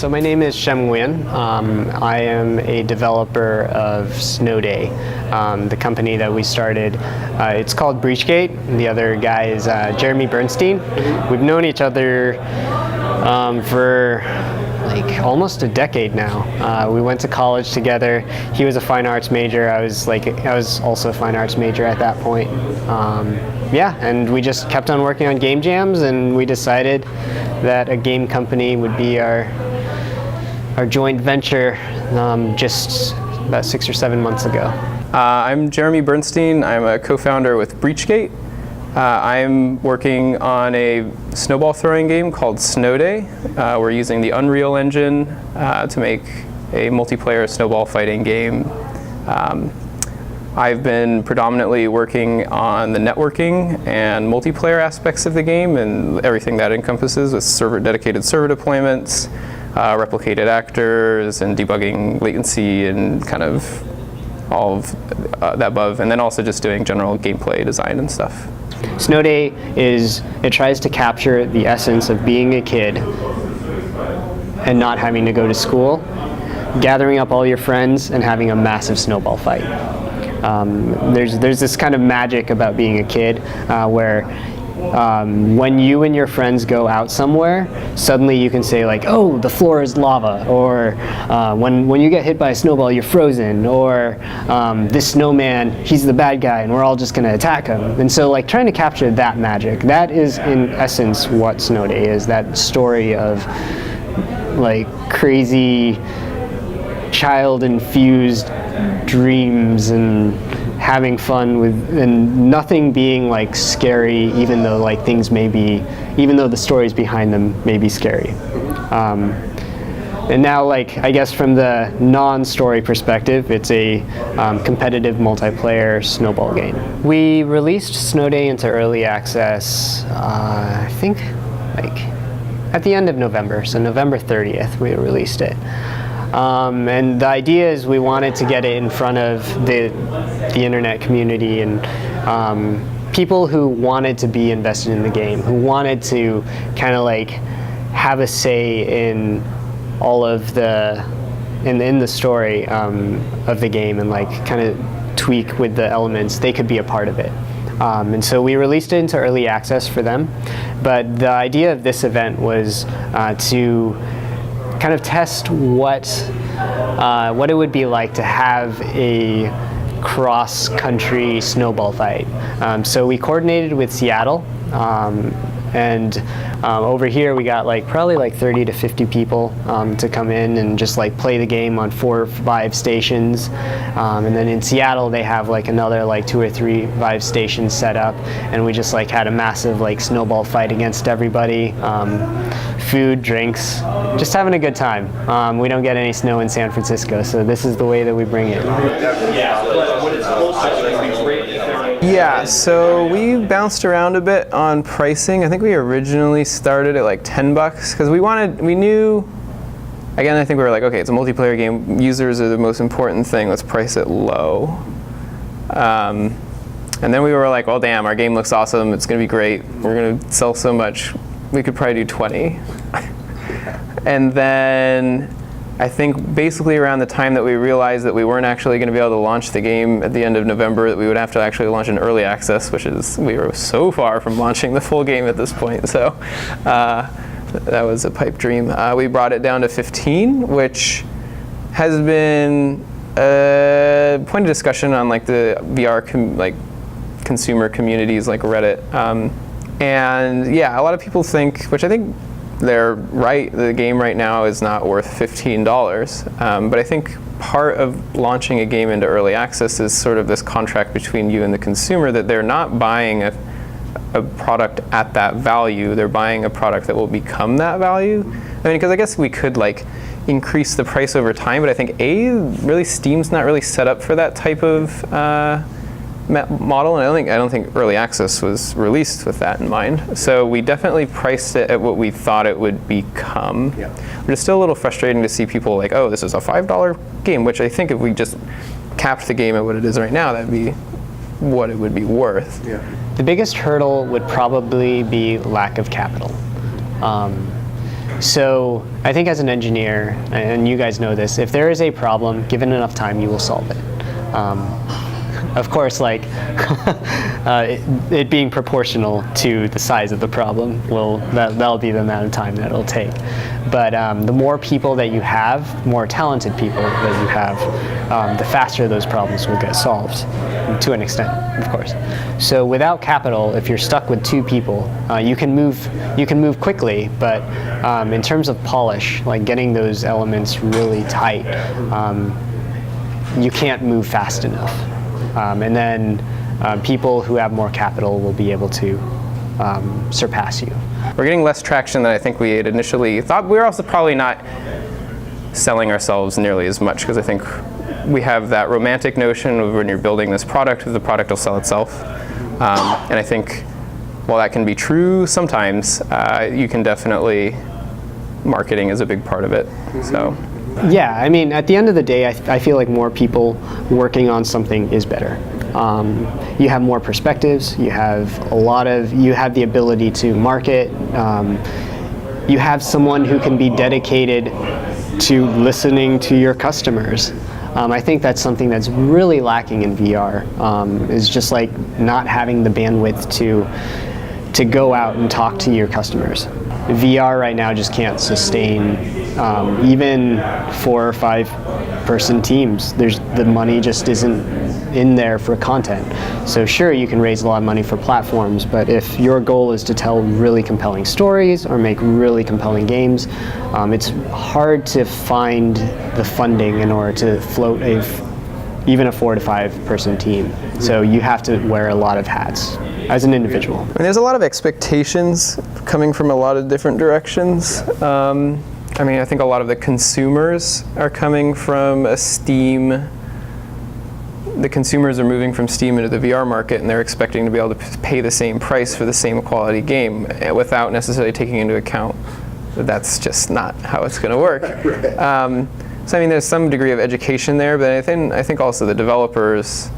So my name is Shem Nguyen. I am a developer of Snowday, the company that we started. It's called Breachgate. The other guy is Jeremy Bernstein. We've known each other for like almost a decade now. We went to college together. He was a fine arts major. I was also a fine arts major at that point. Yeah, and we just kept on working on game jams, and we decided that a game company would be our joint venture just about 6 or 7 months ago. I'm Jeremy Bernstein. I'm a co-founder with Breachgate. I'm working on a snowball throwing game called Snowday. We're using the Unreal Engine to make a multiplayer snowball fighting game. I've been predominantly working on the networking and multiplayer aspects of the game and everything that encompasses with dedicated server deployments, replicated actors, and debugging latency and kind of all of that above, and then also just doing general gameplay design and stuff. Snowday it tries to capture the essence of being a kid and not having to go to school, gathering up all your friends and having a massive snowball fight. There's this kind of magic about being a kid where when you and your friends go out somewhere, suddenly you can say like, oh, the floor is lava, or when you get hit by a snowball, you're frozen, or this snowman, he's the bad guy and we're all just going to attack him. And so like trying to capture that magic, that is in essence what Snowday is, that story of like crazy child-infused dreams and having fun with, and nothing being like scary, even though like things may be, even though the stories behind them may be scary. And now, like, I guess from the non-story perspective, it's a competitive multiplayer snowball game. We released Snowday into early access, I think, like at the end of November, so November 30th we released it. And the idea is we wanted to get it in front of the internet community and people who wanted to be invested in the game, who wanted to kind of like have a say in all of in the story of the game and like kind of tweak with the elements. They could be a part of it. And so we released it into early access for them. But the idea of this event was to kind of test what it would be like to have a cross-country snowball fight. So we coordinated with Seattle, and over here we got like probably like 30 to 50 people to come in and just like play the game on 4 or 5 stations. And then in Seattle they have like another like 2 or 3 Vive stations set up, and we just like had a massive like snowball fight against everybody. Food, drinks, just having a good time. We don't get any snow in San Francisco, so this is the way that we bring it. Yeah, so we bounced around a bit on pricing. I think we originally started at like $10 because we knew, again, I think we were like, okay, it's a multiplayer game. Users are the most important thing. Let's price it low. And then we were like, well, damn, our game looks awesome. It's going to be great. We're going to sell so much. We could probably do 20. And then I think basically around the time that we realized that we weren't actually going to be able to launch the game at the end of November, that we would have to actually launch in early access, which is, we were so far from launching the full game at this point. So that was a pipe dream. We brought it down to 15, which has been a point of discussion on like the VR consumer communities like Reddit. And yeah, a lot of people think, which I think they're right, the game right now is not worth $15. But I think part of launching a game into early access is sort of this contract between you and the consumer that they're not buying a product at that value, they're buying a product that will become that value. I mean, because I guess we could like increase the price over time, but I think really Steam's not really set up for that type of model, and I don't think early access was released with that in mind. So we definitely priced it at what we thought it would become. Yeah. But it's still a little frustrating to see people like, oh, this is a $5 game, which I think if we just capped the game at what it is right now, that'd be what it would be worth. Yeah. The biggest hurdle would probably be lack of capital. So I think as an engineer, and you guys know this, if there is a problem, given enough time, you will solve it. Of course, like it being proportional to the size of the problem, that'll be the amount of time that it'll take. But the more people that you have, more talented people that you have, the faster those problems will get solved, to an extent, of course. So without capital, if you're stuck with 2 people, you can move quickly, but in terms of polish, like getting those elements really tight, you can't move fast enough. And then people who have more capital will be able to surpass you. We're getting less traction than I think we had initially thought. We're also probably not selling ourselves nearly as much, because I think we have that romantic notion of when you're building this product, the product will sell itself. And I think while that can be true sometimes, you can definitely, marketing is a big part of it. So. Yeah, I mean, at the end of the day, I feel like more people working on something is better. You have more perspectives. You have the ability to market. You have someone who can be dedicated to listening to your customers. I think that's something that's really lacking in VR. Is just like not having the bandwidth to go out and talk to your customers. VR right now just can't sustain even 4 or 5 person teams. The money just isn't in there for content. So sure, you can raise a lot of money for platforms, but if your goal is to tell really compelling stories or make really compelling games, it's hard to find the funding in order to float even a 4 to 5 person team. So you have to wear a lot of hats as an individual. I mean, there's a lot of expectations coming from a lot of different directions. I mean, I think a lot of the consumers are coming from a Steam. The consumers are moving from Steam into the VR market, and they're expecting to be able to pay the same price for the same quality game without necessarily taking into account that that's just not how it's going to work. So I mean, there's some degree of education there, but I think also the developers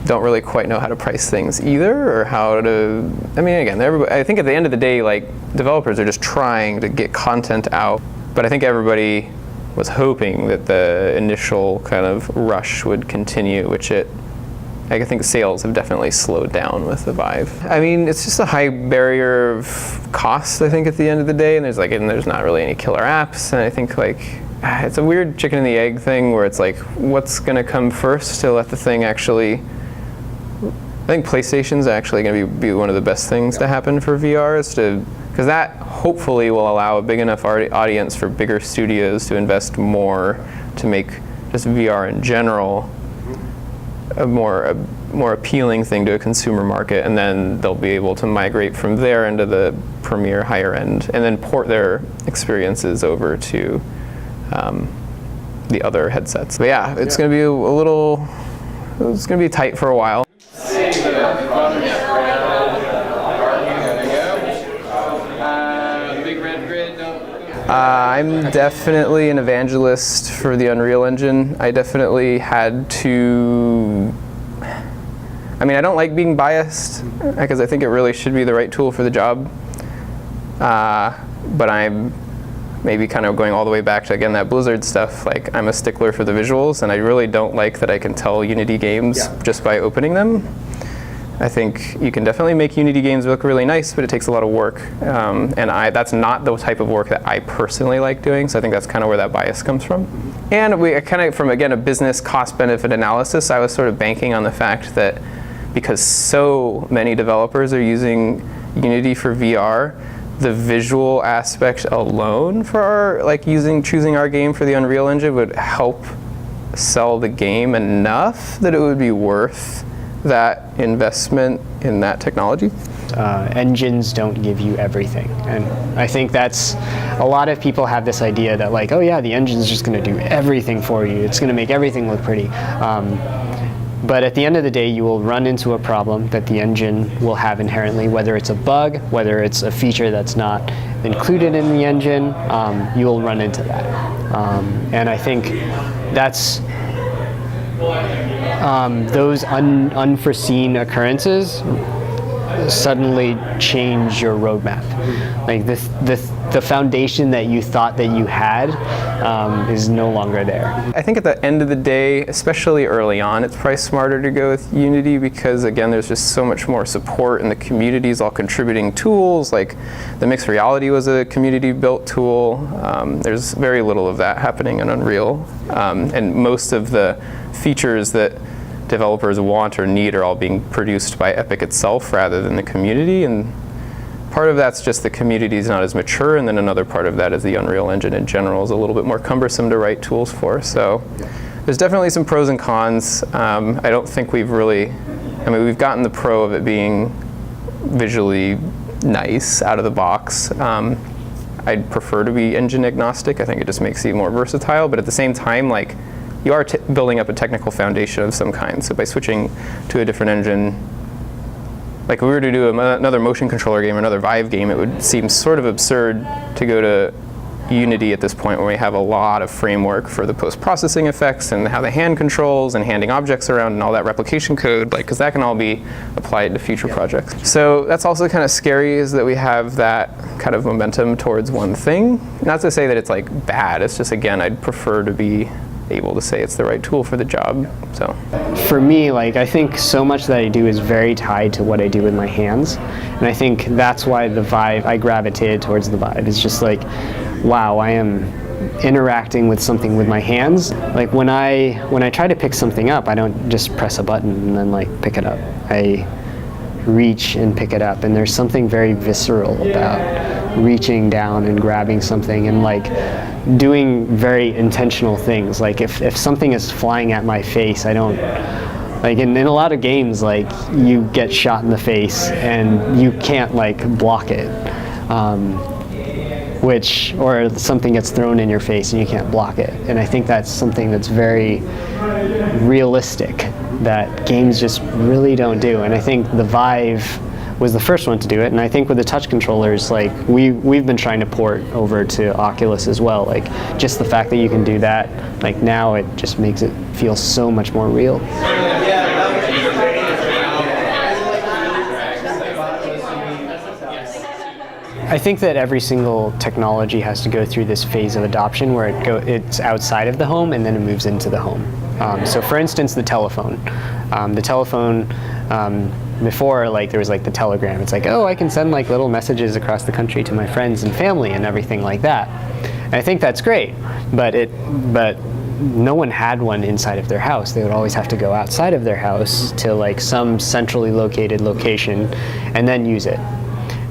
don't really quite know how to price things either, or how to. I mean, again, I think at the end of the day, like, developers are just trying to get content out, but I think everybody was hoping that the initial kind of rush would continue, which I think sales have definitely slowed down with the Vive. I mean, it's just a high barrier of cost, I think, at the end of the day, and there's not really any killer apps, and I think, like, it's a weird chicken and the egg thing where it's like, what's going to come first to let the thing actually. I think PlayStation's actually going to be one of the best things to happen for VR, because that hopefully will allow a big enough audience for bigger studios to invest more to make just VR in general a more appealing thing to a consumer market, and then they'll be able to migrate from there into the premier higher end, and then port their experiences over to the other headsets. But yeah, it's going to be it's going to be tight for a while. I'm definitely an evangelist for the Unreal Engine. I definitely had to. I mean, I don't like being biased because I think it really should be the right tool for the job. But I'm maybe kind of going all the way back to, again, that Blizzard stuff. Like, I'm a stickler for the visuals, and I really don't like that I can tell Unity games just by opening them. I think you can definitely make Unity games look really nice, but it takes a lot of work. And that's not the type of work that I personally like doing, so I think that's kind of where that bias comes from. And from, again, a business cost-benefit analysis, I was sort of banking on the fact that because so many developers are using Unity for VR, the visual aspect alone for choosing our game for the Unreal Engine would help sell the game enough that it would be worth that investment in that technology. Engines don't give you everything, and I think that's a lot of people have this idea that, like, oh yeah, the engine's just going to do everything for you, it's going to make everything look pretty, but at the end of the day you will run into a problem that the engine will have inherently, whether it's a bug, whether it's a feature that's not included in the engine, you will run into that, and I think that's those unforeseen occurrences suddenly change your roadmap. Like the foundation that you thought that you had is no longer there. I think at the end of the day, especially early on, it's probably smarter to go with Unity because, again, there's just so much more support and the community's all contributing tools. Like the mixed reality was a community-built tool. There's very little of that happening in Unreal. And most of the features that developers want or need are all being produced by Epic itself rather than the community. And part of that's just the community is not as mature, and then another part of that is the Unreal Engine in general is a little bit more cumbersome to write tools for. So there's definitely some pros and cons. I don't think we've really, we've gotten the pro of it being visually nice out of the box. I'd prefer to be engine agnostic. I think it just makes you more versatile, but at the same time, like, you are building up a technical foundation of some kind. So by switching to a different engine, like if we were to do another motion controller game, another Vive game, it would seem sort of absurd to go to Unity at this point when we have a lot of framework for the post-processing effects and how the hand controls and handing objects around and all that replication code, like, because that can all be applied to future projects. So that's also kind of scary, is that we have that kind of momentum towards one thing. Not to say that it's like bad, it's just, again, I'd prefer to be able to say it's the right tool for the job. So for me, like, I think so much that I do is very tied to what I do with my hands, and I think that's why the Vive, I gravitated towards the Vive. It's just like, wow, I am interacting with something with my hands. Like when I try to pick something up, I don't just press a button and then like pick it up. I reach and pick it up, and there's something very visceral about reaching down and grabbing something and like doing very intentional things. Like if something is flying at my face, I don't, like in a lot of games, like you get shot in the face and you can't like block it, or something gets thrown in your face and you can't block it. And I think that's something that's very realistic that games just really don't do. And I think the Vive was the first one to do it, and I think with the touch controllers, like we've been trying to port over to Oculus as well. Like just the fact that you can do that, like now it just makes it feel so much more real. I think that every single technology has to go through this phase of adoption where it's outside of the home and then it moves into the home. So for instance, the telephone. Before, like, there was like the telegram. It's like, oh, I can send like little messages across the country to my friends and family and everything like that. And I think that's great, but no one had one inside of their house. They would always have to go outside of their house to like some centrally located location and then use it.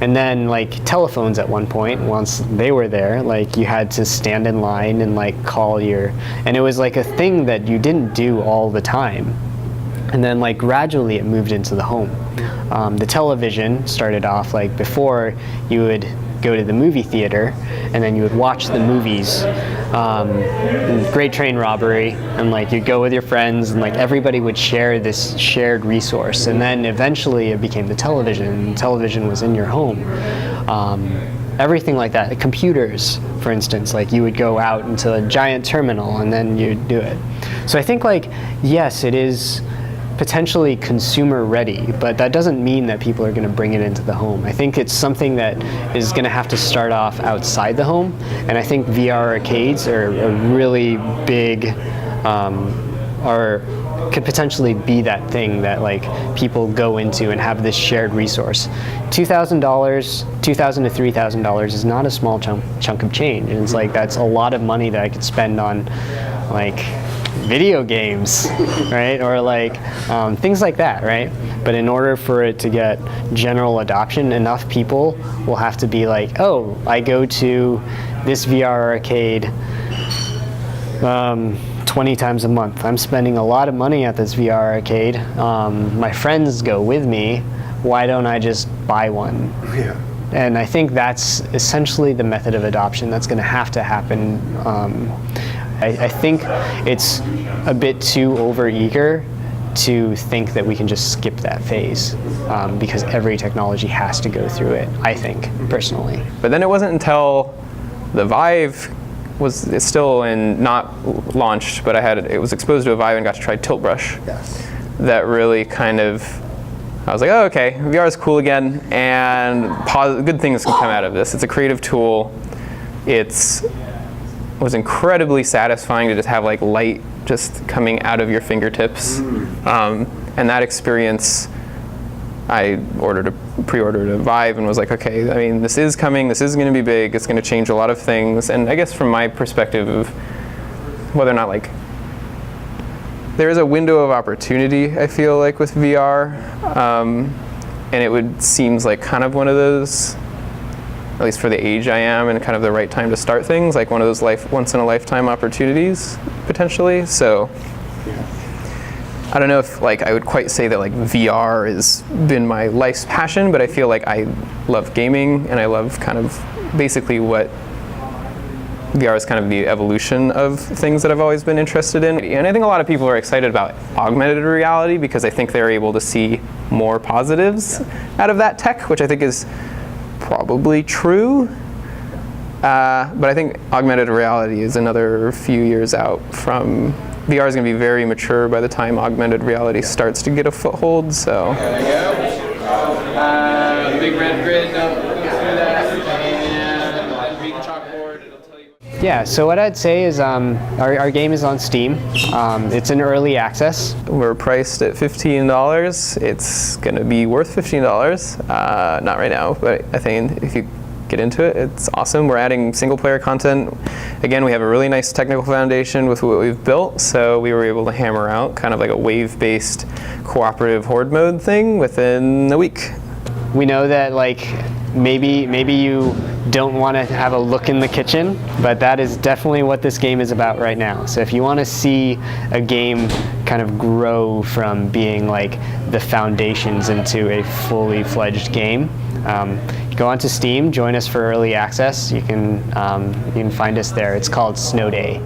And then like telephones at one point, once they were there, like you had to stand in line and like call and it was like a thing that you didn't do all the time. And then like gradually it moved into the home. The television started off like before you would go to the movie theater and then you would watch the movies, Great Train Robbery, and like you'd go with your friends and like everybody would share this shared resource, and then eventually it became the television, and television was in your home. Everything like that. Computers, for instance, like you would go out into a giant terminal and then you'd do it. So I think like, yes, it is potentially consumer ready, but that doesn't mean that people are going to bring it into the home. I think it's something that is going to have to start off outside the home, and I think VR arcades are a really big, could potentially be that thing that like people go into and have this shared resource. $2,000, $2,000 to $3,000 is not a small chunk of change, and it's like that's a lot of money that I could spend on like video games, right? Or like things like that, right? But in order for it to get general adoption, enough people will have to be like, oh, I go to this VR arcade 20 times a month. I'm spending a lot of money at this VR arcade. My friends go with me. Why don't I just buy one? Yeah. And I think that's essentially the method of adoption that's going to have to happen. I think it's a bit too overeager to think that we can just skip that phase, because every technology has to go through it, I think, personally. But then it wasn't until the Vive it's still not launched, but it was exposed to a Vive and got to try Tilt Brush. Yes. That really kind of I was like, oh, okay, VR is cool again, and good things can come out of this. It's a creative tool. It was incredibly satisfying to just have like light just coming out of your fingertips, and that experience. I pre-ordered a Vive and was like, okay, I mean, this is coming, this is going to be big, it's going to change a lot of things. And I guess from my perspective of whether or not like, there is a window of opportunity, I feel like, with VR. And it seems like kind of one of those, at least for the age I am and kind of the right time to start things, like one of those once in a lifetime opportunities, potentially. So. I don't know if like I would quite say that like VR has been my life's passion, but I feel like I love gaming and I love kind of basically what VR is kind of the evolution of things that I've always been interested in. And I think a lot of people are excited about augmented reality because I think they're able to see more positives out of that tech, which I think is probably true. But I think augmented reality is another few years out from. VR is going to be very mature by the time augmented reality starts to get a foothold. So. There we go. Big red grid. Don't go through that. And read the chalkboard. It'll tell you. Yeah. So what I'd say is our game is on Steam. It's in early access. We're priced at $15. It's going to be worth $15. Not right now, but I think if you get into it, it's awesome. We're adding single player content. Again, we have a really nice technical foundation with what we've built, so we were able to hammer out kind of like a wave-based cooperative horde mode thing within a week. We know that like maybe you don't want to have a look in the kitchen, but that is definitely what this game is about right now. So if you want to see a game kind of grow from being like the foundations into a fully fledged game, go onto Steam, join us for early access. You can find us there. It's called Snowday.